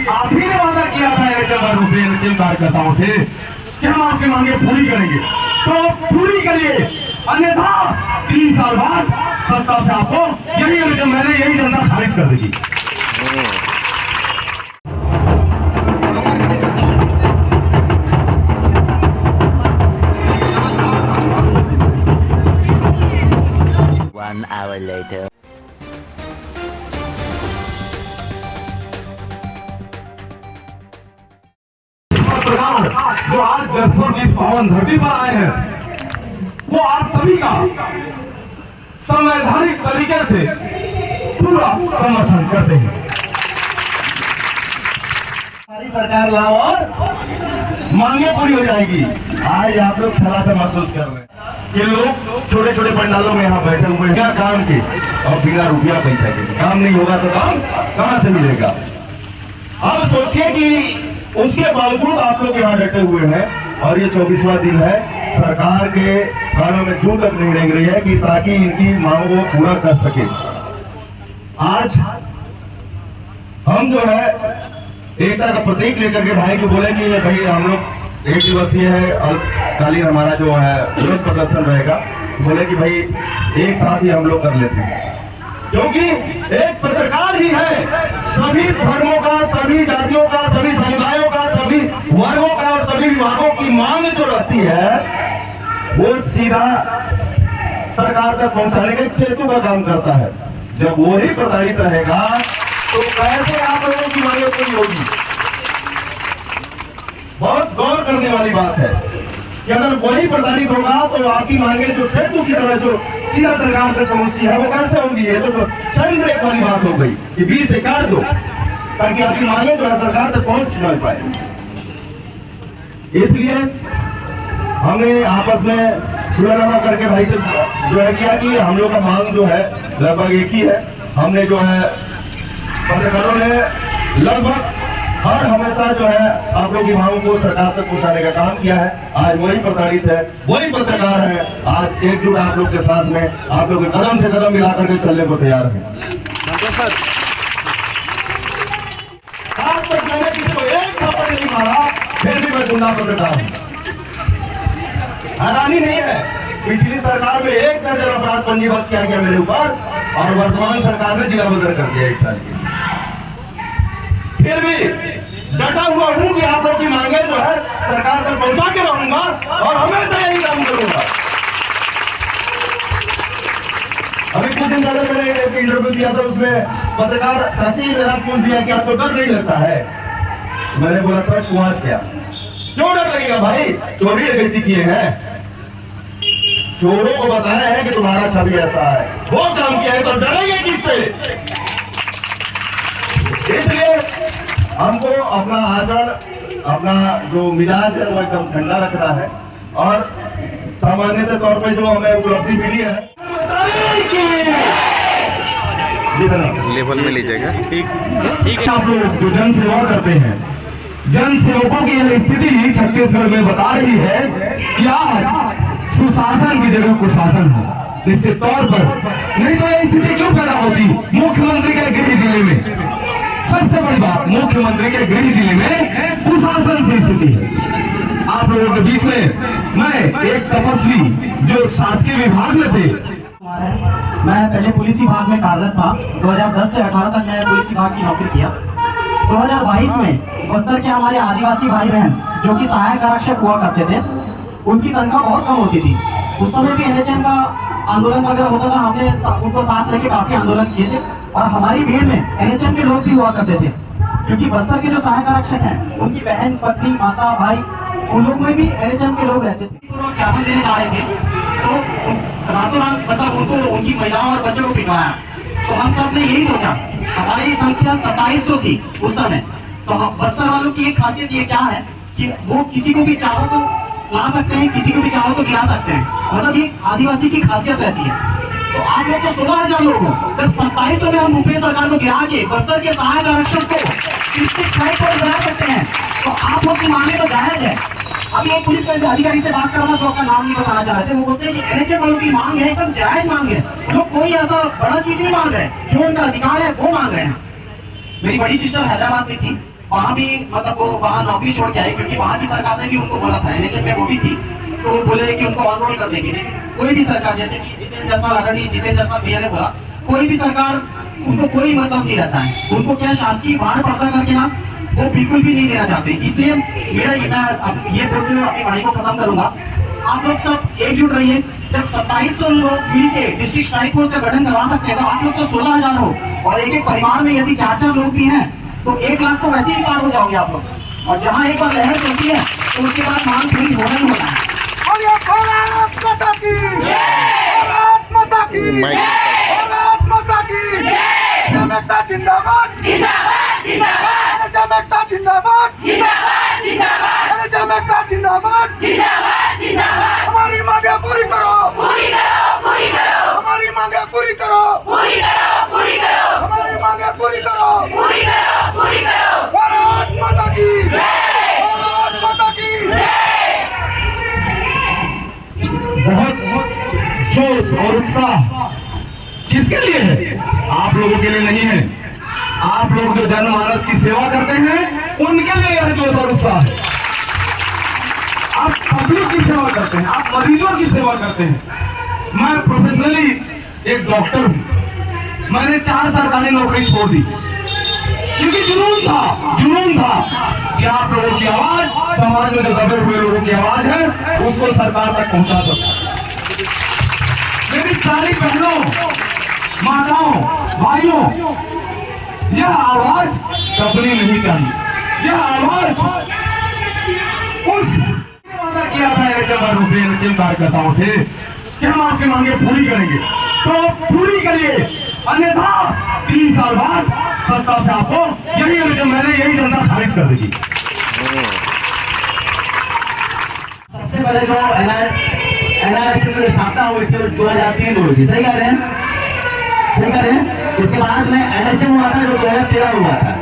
आप ही ने वादा किया था एनएचएम कार्यकर्ताओं से कि हम आपकी मांगे पूरी करेंगे, तो पूरी करिए, अन्यथा 3 साल बाद सत्ता से आपको यही जनता खारिज कर देगी। One hour later. जो आज जसपुर की पावन धरती पर आए हैं, वो आप सभी का संवैधानिक तरीके से पूरा समर्थन करते हैं। हमारी सरकार लाओ और मांगे पूरी हो जाएगी। आज आप लोग थोड़ा सा महसूस कर रहे हैं कि लोग छोटे छोटे पंडालों में यहाँ बैठे हुए हैं काम के, और बिना रुपया पैसा के काम नहीं होगा तो काम कहाँ से मिलेगा। अब सोचिए कि उसके बावजूद आप लोग यहाँ डटे हुए हैं, और ये 24वां दिन है, सरकार के कानों में जूं तक नहीं रेंग रही है कि ताकि इनकी मांगों को पूरा कर सके। आज हम जो है एकता का प्रतीक लेकर के भाई को बोले कि भाई हम लोग 1 दिवसीय है, अल्पकालीन हमारा जो है विरोध प्रदर्शन रहेगा, बोले कि भाई एक साथ ही हम लोग कर लेते हैं, क्योंकि एक पत्रकार ही है सभी धर्मों का, सभी जातियों का, सभी समुदायों का, सभी वर्गों का और सभी विभागों की मांग जो रहती है वो सीधा सरकार तक पहुंचाने के सेतु का काम करता है। जब वो ही प्रताड़ित रहेगा तो कैसे आप लोगों की मांगे पूरी होगी। बहुत गौर करने वाली बात है कि अगर वही प्रताड़ित होगा तो आपकी मांगे जो सेतु की तरह जो सीधा सरकार तक पहुंचती है वो कैसे होगी। ये तो चैन ब्रेक वाली बात हो गई कि बीच से काट दो ताकि आपकी मांगे जो है सरकार तक पहुंच नहीं पाए। इसलिए हमने आपस में सुलहनामा करके भाई से जो है किया कि हम लोग का मांग जो है लगभग एक ही है। हमने जो है पत्रकारों ने लगभग हर हमेशा जो है आप लोग की मांगों को सरकार तक पहुंचाने का काम किया है। आज वही प्रताड़ित है, वही पत्रकार है, आज एकजुट आप लोग के साथ में आप लोग कदम से कदम मिला करके चलने को तैयार है। आज तक मैंने किसी को एक थप्पड़ नहीं मारा, फिर भी मैं गुंडा पत्रकार हूँ। हैरानी नहीं है, पिछली सरकार में 1 दर्जन अपराध पंजीबद्ध किया गया मेरे ऊपर, और वर्तमान सरकार ने जिला बदल कर दिया 1 साल की। फिर भी डटा हुआ हूं कि आप लोग की मांगे जो है सरकार तक पहुंचा के रहूंगा और हमेशा यही काम करूंगा। अभी कुछ दिन पहले मैंने एक इंटरव्यू दिया था, उसमें पत्रकार साथी मेरा पूछ दिया कि आपको डर नहीं लगता है। मैंने बोला सर कुआंच क्या, क्यों डर लगेगा भाई, चोरी डकैती किए हैं, चोरों को बताया है कि तुम्हारा छवि ऐसा है, वो काम किया है तो डरेंगे किससे। इसलिए हमको अपना आचरण, अपना जो मिजाज है वो एकदम ठंडा रखना है, और सामान्यतः तौर पे जो हमें उपलब्धि मिली है लेवल में लीजिएगा। ठीक। आप लोग जो जन सेवा करते हैं, जन सेवकों की यह स्थिति छत्तीसगढ़ में बता रही है कि आज सुशासन की जगह कुशासन है। निश्चित तौर पर नहीं तो यह स्थिति क्यों पैदा होती। मुख्यमंत्री के गृह जिले में, सबसे बड़ी बात, मुख्यमंत्री के गृह जिले में कुशासन की स्थिति है। आप लोगों के बीच में मैं एक तपस्वी जो शासकीय विभाग में थे, मैं पहले पुलिस विभाग में कार्यरत था। 2010 से 18 तक मैंने पुलिस विभाग की नौकरी किया। 2022 में बस्तर के हमारे आदिवासी भाई बहन जो कि सहायक आरक्षक हुआ करते थे, उनकी तनख्वाह बहुत कम होती थी। उस समय भी एनएचएम का आंदोलन वगैरह होता था, हमने उनको साथ लेके काफी आंदोलन किए थे, और हमारी भीड़ में एनएचएम के लोग भी हुआ करते थे, क्योंकि बस्तर के जो सहायक आरक्षक हैं उनकी बहन, पत्नी, माता, भाई, उन लोग में भी एनएचएम के लोग रहते थे। तो ज्ञापन देने जा रहे थे तो रातों रात मतलब उनको, उनकी महिलाओं और बच्चों को पिटवाया। तो हम सब ने यही सोचा, हमारी संख्या 2700 थी उस समय, तो हम बस्तर वालों की एक खासियत ये क्या है कि वो किसी को भी चाहो तो ला सकते हैं, किसी को भी चाहो तो गिरा सकते हैं, मतलब ये आदिवासी की खासियत रहती है। तो आप लोग तो 16,000 लोग हो, जब 2700 में हम यूपीए सरकार को गिरा के बस्तर के सहायक आरक्षक को बना सकते हैं, तो आप लोग की मांगे तो जायज है। अभी एक पुलिस अधिकारी से बात करना, जो आपका नाम नहीं बताना चाह रहे थे, वो बोलते हैं कि एनएचएम वालों की मांग है एकदम जायज मांग है, जो कोई ऐसा बड़ा चीज नहीं मांग रहे, जो उनका अधिकार है वो मांग रहे हैं। मेरी बड़ी सिस्टर हैदराबाद में थी, वहाँ भी मतलब वो वहाँ नौकरी छोड़ के आए, क्योंकि वहाँ की सरकार ने भी उनको बोला था, NHM में वो भी थी, तो वो बोले कि उनको ऑनरोल करने के लिए कोई भी सरकार, जैसे कि जितेंद्र जायसवाल आदरणीय जितेंद्र जायसवाल भैया ने बोला, कोई भी सरकार उनको कोई मतलब नहीं रहता है, उनको क्या शासकीय भार पर्दा करके ना वो बिल्कुल भी नहीं देना चाहते। इसलिए मेरा ये बोलते हुए अपनी वाणी को खत्म करूंगा, आप लोग सब एकजुट रहिए। जब 2700 लोग मिलके डिस्ट्रिक्ट स्ट्राइक फोर्स का गठन करवा सकते हैं, तो आप लोग तो 16,000 हो, और एक एक परिवार में यदि 4-4 लोग भी हैं तो 1 लाख तो वैसे ही पार हो जाओगे आप लोग। और जहाँ एक बार लहर चलती है तो उसके बाद मांग पूरी होना ही होना है। और ये भारत माता की भारत माता की भारत माता की जनता जिंदाबाद जिंदाबाद जिंदाबाद जनता जिंदाबाद जिंदाबाद जिंदाबाद जनता जिंदाबाद जिंदाबाद जिंदाबाद। हमारी मांगे पूरी करो पूरी करो पूरी करो, हमारी मांगे पूरी करो पूरी करो पूरी करो, हमारी मांगे पूरी करो पूरी करो पूरी करो। भारत माता की भारत माता की बहुत जोश और उत्साह किसके लिए है? आप लोगों के लिए नहीं है। आप लोग जो जनमानस की सेवा करते हैं उनके लिए यह जोश और उत्साह है। आप पब्लिक की सेवा करते हैं, आप मरीजों की सेवा करते हैं। मैं प्रोफेशनली एक डॉक्टर हूं, मैंने 4 सरकारी नौकरी छोड़ दी क्योंकि जुनून था कि आप लोगों की आवाज, समाज में जो दबे हुए लोगों की आवाज है, उसको सरकार तक पहुंचा सकता। मेरी सारी बहनों, माताओं, भाइयों, यह आवाज दबनी नहीं चाहिए। यह आवाज उस वादा किया था NHM कार्यकर्ताओं से कि हम आपकी मांगे पूरी करेंगे, तो पूरी करिए, अन्यथा 3 साल बाद सत्ता से आपको यही जनता खारिज कर देगी। सबसे पहले जो NRSM की स्थापना हुई थी 2003 में हुई थी, सही कह रहे हैं, सही कह रहे हैं। इसके बाद में NHM हुआ था जो 2013 हुआ था,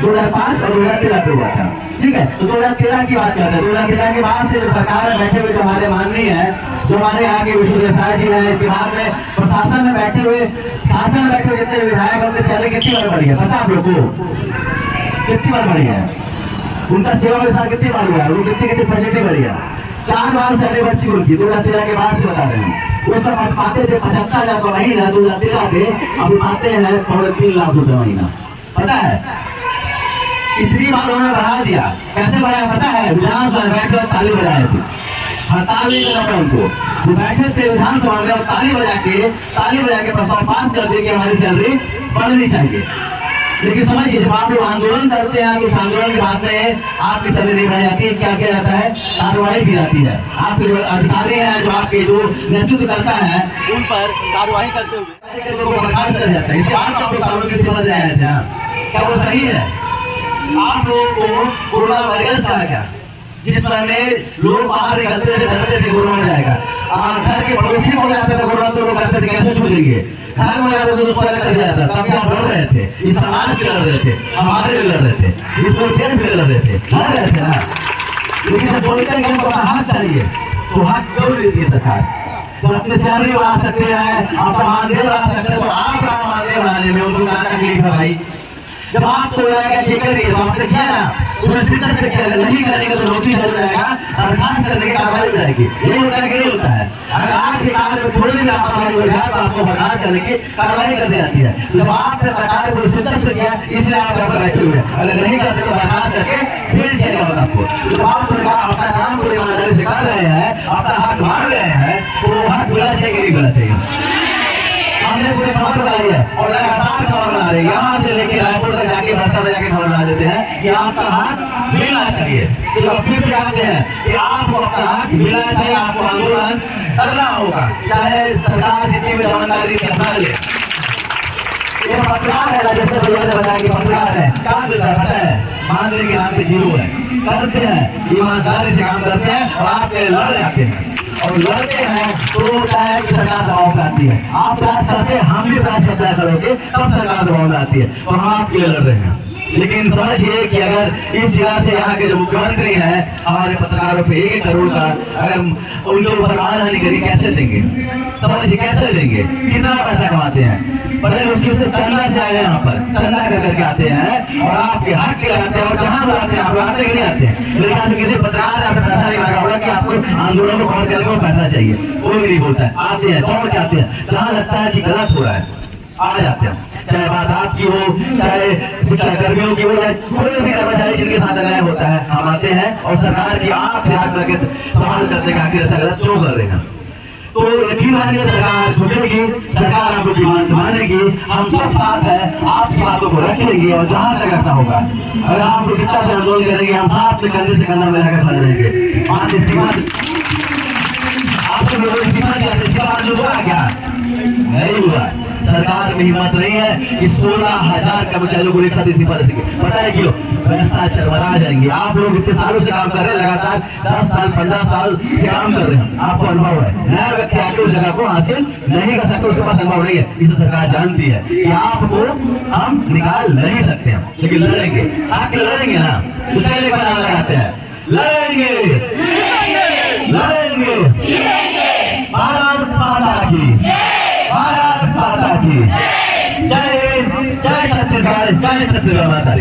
2005 और 2013 पे हुआ था, ठीक है। तो 2013 की बात करते हैं। 2013 के बाद से जो सरकार में बैठे हुए जो हमारे माननीय है, जो हमारे यहाँ के विष्णु देसाई जी हैं, इसके बाद में प्रशासन में बैठे हुए, शासन में बैठे हुए जितने विधायक उनकी सैलरी कितनी बार बढ़ी है पता है आप लोग को? कितनी बार बढ़ी है? उनका सेवा विस्तार कितनी बार हुआ है? वो कितनी फैसिलिटी बढ़ी है? 4 बार सैलरी बढ़ चुकी उनकी, 2013 के बाद से बता रहे हैं। उस पर पाते थे 75,000 का महीना, 2013 पे अब पाते हैं 3.5 लाख रुपए महीना, पता है? इतनी बार उन्होंने बढ़ा दिया। कैसे बढ़ाया पता है? विधानसभा में बैठे और ताली बजाए थे, हड़ताल नहीं करना था उनको। वो बैठे थे विधानसभा में और ताली बजा के प्रस्ताव पास कर दिए कि हमारी सैलरी बढ़नी चाहिए। लेकिन समझिए, जब आप लोग आंदोलन करते हैं, उस आंदोलन के बाद में आपकी सैलरी नहीं बढ़ाई जाती है, क्या किया जाता है? कार्रवाई की जाती है। आपके जो अधिकारी हैं, जो आपके जो नेतृत्व करता है, उन पर कार्रवाई करते हुए लोगों को बर्खास्त कर जाता है। इसके बाद आपको सार्वजनिक बदल जाए, क्या वो सही है? आप लोगों को कोरोना वायरस का क्या, जिस तरह में लोग बाहर निकलते थे कोरोना हो जाएगा, घर के पड़ोसी हो जाते थे कोरोना, तो लोग करते थे कैसे छूटेंगे, घर में जाते तो उसको अलग कर दिया जाता। तब हम लड़ रहे थे, इस समाज के लड़ रहे थे, हमारे लिए लड़ रहे थे, इस देश के लड़ रहे थे, लड़ रहे थे ना। लेकिन जब बोलते हैं कि हमको हाथ चाहिए, तो हाथ क्यों लेती है सरकार? जब अपने सैलरी बढ़ा सकते हैं, आपका मानदेय बढ़ा सकते हैं, तो आपका मानदेय बढ़ाने में उनको क्या तकलीफ है भाई? जब आपको ठीक है तो आपसे किया ना, स्पीकर से किया, नहीं करेंगे तो नोटिस हो जाएगा, बर्खास्त करने की कार्रवाई हो जाएगी। ये होता है कि नहीं होता है? अगर आपके कार्य में थोड़ी भी लापरवाही हो जाए तो आपको बर्खास्त करने की कार्रवाई कर दी जाती है। जब आपने सरकार को स्पीकर से किया, इसलिए आप घर पर बैठे हुए हैं, अगर नहीं करते तो बर्खास्त करके फिर किया जाएगा आपको। जब आप अपना काम पूरी ईमानदारी से कर रहे हैं, अपना हक मांग रहे हैं, तो वो हक मिलना चाहिए कि नहीं मिलना चाहिए? हमने पूरी खबर बनाई है और लगातार खबर बना रहे हैं, यहाँ से लेकर रायपुर तक जाके भरता जाके खबर बना देते हैं कि आपका हक मिलना चाहिए। तो फिर से कहते हैं कि आपको अपना हक मिलना चाहिए, आपको आंदोलन करना होगा, चाहे सरकार जितनी भी जवाबदारी करना ले। ये पत्रकार है, जैसे भैया ने बताया कि पत्रकार है, काम करता है, मानदेय के नाम पे जीरो है, करते हैं ईमानदारी से काम करते हैं और आपके लड़ जाते हैं और लड़ते हैं तो होता है कि सरकार दबाव आती है। आप प्रयास करते हैं, हम भी प्रयास करते हैं करोगे, तब सरकार दबाव आती है, तो हम आपके लिए लड़ रहे हैं। लेकिन समझिए कि अगर इस जिला से यहाँ के जो मुख्यमंत्री हैं हमारे पत्रकारों पे 1 करोड़ का अगर उनके ऊपर मानहानि करी कैसे देंगे? समझिए कैसे देंगे? कितना पैसा कमाते हैं? बड़े मुश्किल से चंदा से आए यहाँ पर, चंदा कर करके आते हैं और आपके हक के आते हैं और जहाँ बुलाते हैं आप आते कि नहीं आते हैं? मेरे ख्याल से किसी पत्रकार ने आपने पैसा नहीं मांगा होगा कि आपको आंदोलन को कॉल करके पैसा चाहिए, कोई भी नहीं बोलता है। आते हैं, दौड़ के आते हैं, जहाँ लगता है कि गलत हो रहा है आ जाते हैं, चाहे बात आपकी हो, चाहे शिक्षा कर्मियों की हो, चाहे कोई भी कर्मचारी जिनके साथ अन्याय होता है, हम आते हैं और सरकार की आंख से आंख करके सवाल करते हैं आखिर ऐसा गलत क्यों कर रहे हैं। तो यकीन मानिए सरकार झुकेगी, सरकार आपको की बात मानेगी, हम सब साथ हैं, आपकी बातों को रखेंगे और जहाँ तक ऐसा होगा अगर आपको कितना से आंदोलन करेंगे हम साथ में कंधे से कंधा मिलाकर खड़े रहेंगे। आपको लोगों ने कितना दिया था, इसका बाद हुआ क्या? नहीं हुआ। सरकार में हिम्मत नहीं है कि 16,000 कर्मचारियों को एक साथ इस्तीफा दे सके। पता है क्यों? भ्रष्टाचार बना जाएंगे। आप लोग इतने सालों से काम कर रहे हैं, लगातार 10 साल 15 साल से काम कर रहे हैं, आपको अनुभव है। नया व्यक्ति आके उस जगह को हासिल नहीं कर सकते, उसके पास अनुभव नहीं है। इसे सरकार जानती है कि आपको हम निकाल नहीं सकते हैं, लेकिन लड़ेंगे। आप लड़ेंगे ना, उसके लिए बनाना लगाते हैं, लड़ेंगे लड़ेंगे। भारत माता की, भारत माता की जय, जय छत्तीसगढ़, जय छत्तीसगढ़ माता।